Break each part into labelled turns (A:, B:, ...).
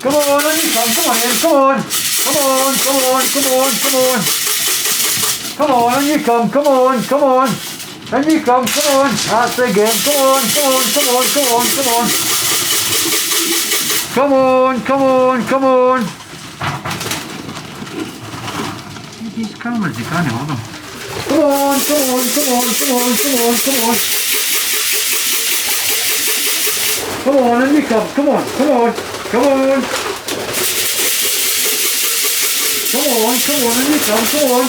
A: Come on, on you come. Come on in. Come on. Come on. Come on. Come on. Come on. Come on, on you come. Come on. Come on. On you come. Come on. That's the game. Come on. Come on. Come on. Come on. Come on. Come on. Come on. Come on. These cameras, you can't hold them. Come on. Come on. Come on. Come on. Come on. Come on. Come on, and you come. Come on. Come on. Come on. Come on. Come on, and you come. Come on.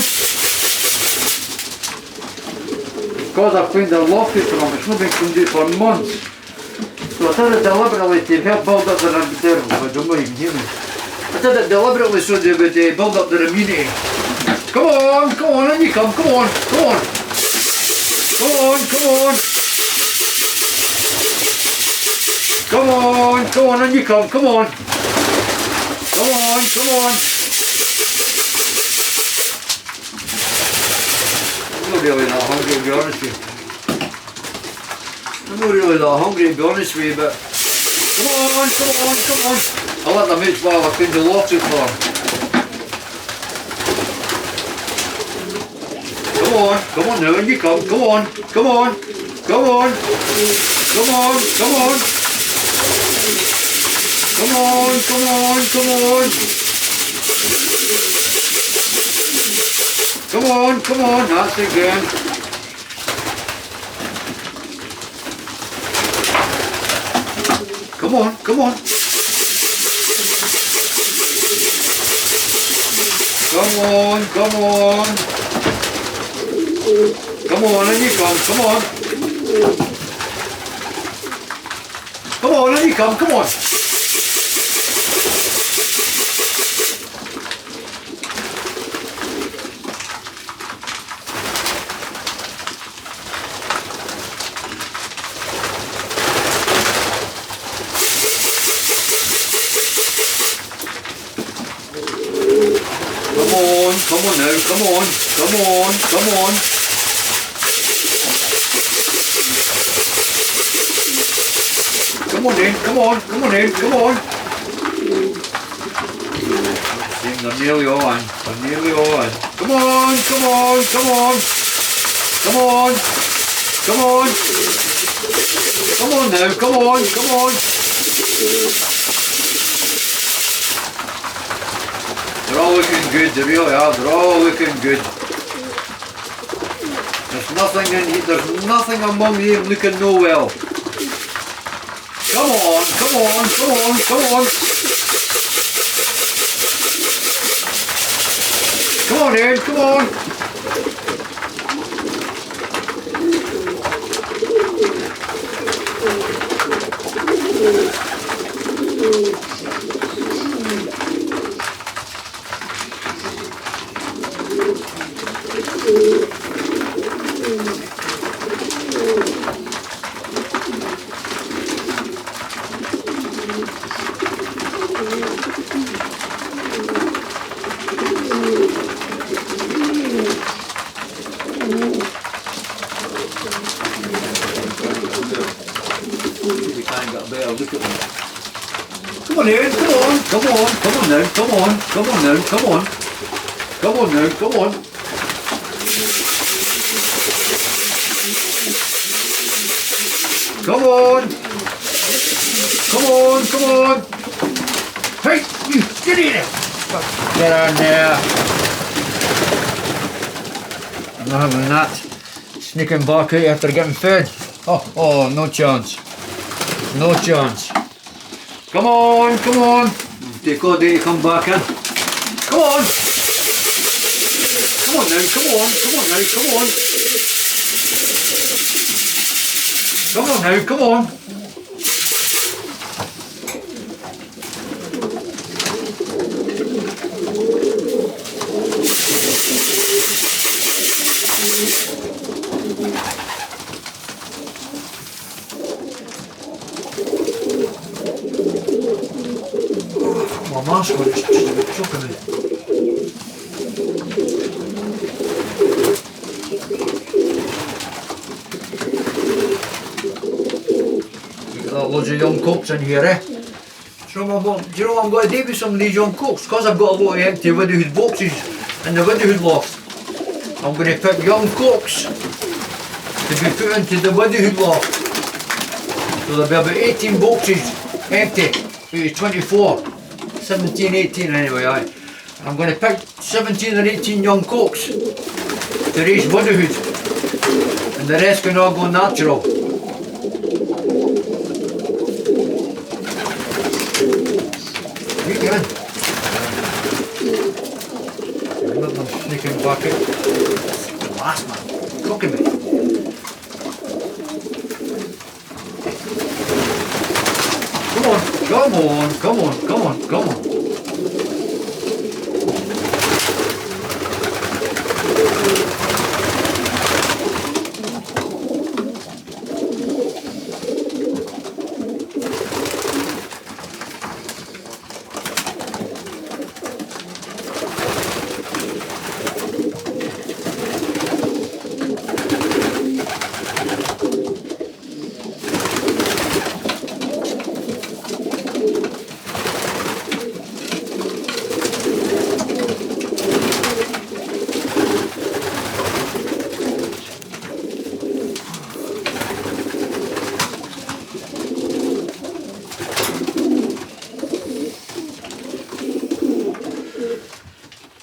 A: Because I've cleaned the loft from it's not been cleaned for months. So I did it deliberately to help build up their immunity. I don't know if you can hear me. I did it deliberately so they would build up their immunity. Come on, and you come. Come on. Come on. Come on. Come on. Come on, and you come, come on. Come on, come on. I'm not really that hungry to be honest with you. I'm not really that hungry to be honest with you, but come on, come on, come on. I let them eat while I clean the loft for. Come on now, and you come, come on, come on, come on, come on, come on. Come on, come on, come on. Come on, come on, that's it again. Come on, come on. Come on, come on. Come on, and you come, come on. Come on, and you come, come on. Come on now, come on, come on, come on. Come on in, come on, come on in, come on. They're nearly all in, they're nearly all in. Come on, come on, come on. Come on, come on. Come on now, come on, come on. They're all looking good, they really are, they're all looking good. There's nothing in here, there's nothing among you looking no well. Come on, come on, come on, come on. Come on in, come on. Come on in, come on, come on, come on now, come on, come on now, come on. Come on now, come on. Come on. Come on, come on. Hey, you, get in there. Get on there. I'm not having that. Sneaking back out after getting fed. Oh, no chance. No chance. Come on, come on. Take all day to come back in. Come on. Come on now, come on, come on now, come on. Come on now, come on. My mask on, it's just a bit choking me. Loads of young cooks in here, eh? Do you know what I'm going to do with some of these young cooks? Because I've got a lot of empty widowhood boxes in the widowhood loft. I'm going to pick young cooks to be put into the widowhood loft. So there'll be about 18 boxes empty. Maybe 24. 17, 18 anyway, aye. I'm going to pick 17 or 18 young cooks to raise widowhood. And the rest can all go natural. You can. I'm sneaking back out. The last man. Cooking me. Come on, come on, come on, come on, come on.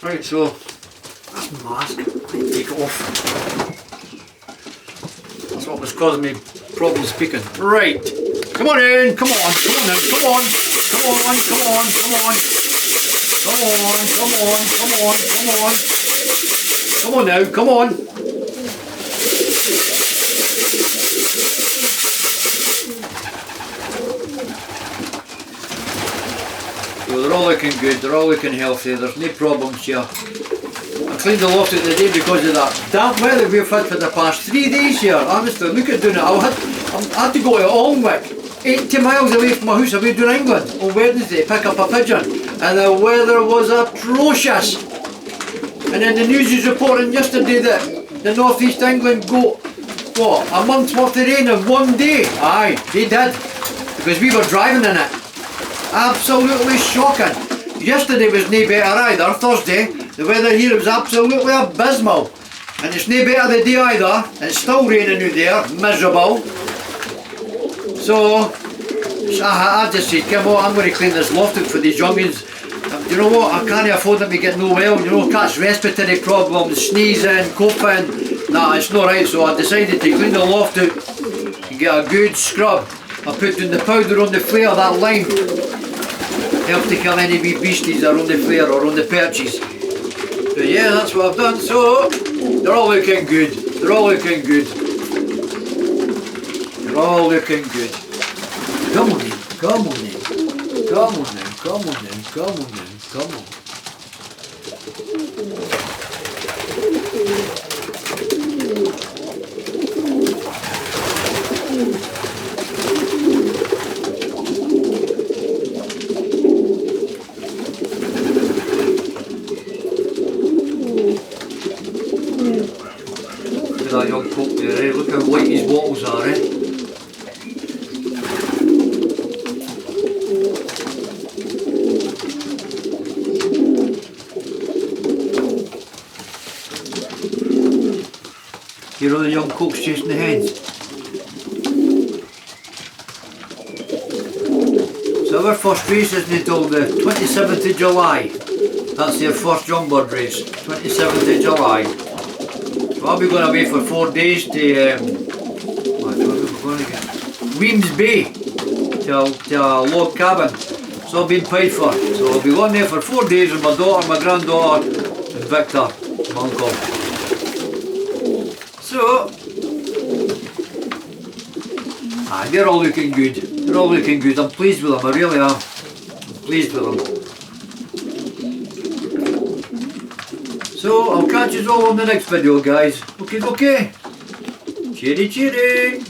A: Right, so that's my mask. I take it off. That's what was causing me problems speaking. Right, come on in, come on, come on in, come on, come on, come on, come on, come on, come on, come on, come on, come on now, come on. So they're all looking good, they're all looking healthy, there's no problems here. I cleaned the loft out today because of that damp weather we've had for the past 3 days here. Honestly, look at doing it. I had to go to Alnwick, 80 miles away from my house away down England on Wednesday to pick up a pigeon. And the weather was atrocious. And then the news is reporting yesterday that the North East England got, what, a month's worth of rain in 1 day. Aye, they did. Because we were driving in it. Absolutely shocking. Yesterday was no better either, Thursday. The weather here was absolutely abysmal. And it's no better the day either. It's still raining out there, miserable. So, I just said, come on, I'm going to clean this loft out for these youngins. You know what, I can't afford them to get no well. You know, catch respiratory problems, sneezing, coughing. Nah, it's not right, so I decided to clean the loft out and get a good scrub. I put in the powder on the flare, that lime. Help to kill any wee beasties that are on the flare or on the perches. But yeah, that's what I've done. So, they're all looking good. They're all looking good. They're all looking good. Come on in, come on in. Come on in, come on in, come on in, come on. That young cook there, eh? Look how white his bottles are, eh? Here are the young cooks chasing the hens. So our first race isn't until the 27th of July. That's their first young bird race, 27th of July. I'll be going away for 4 days to Weems Bay, to a log cabin. So I've been paid for. So I'll be going there for 4 days with my daughter, my granddaughter and Victor, my uncle. So, they're all looking good. They're all looking good. I'm pleased with them, I really am. I'm pleased with them. So, I'll catch you all on the next video, guys. Okay. Cheery, cheery.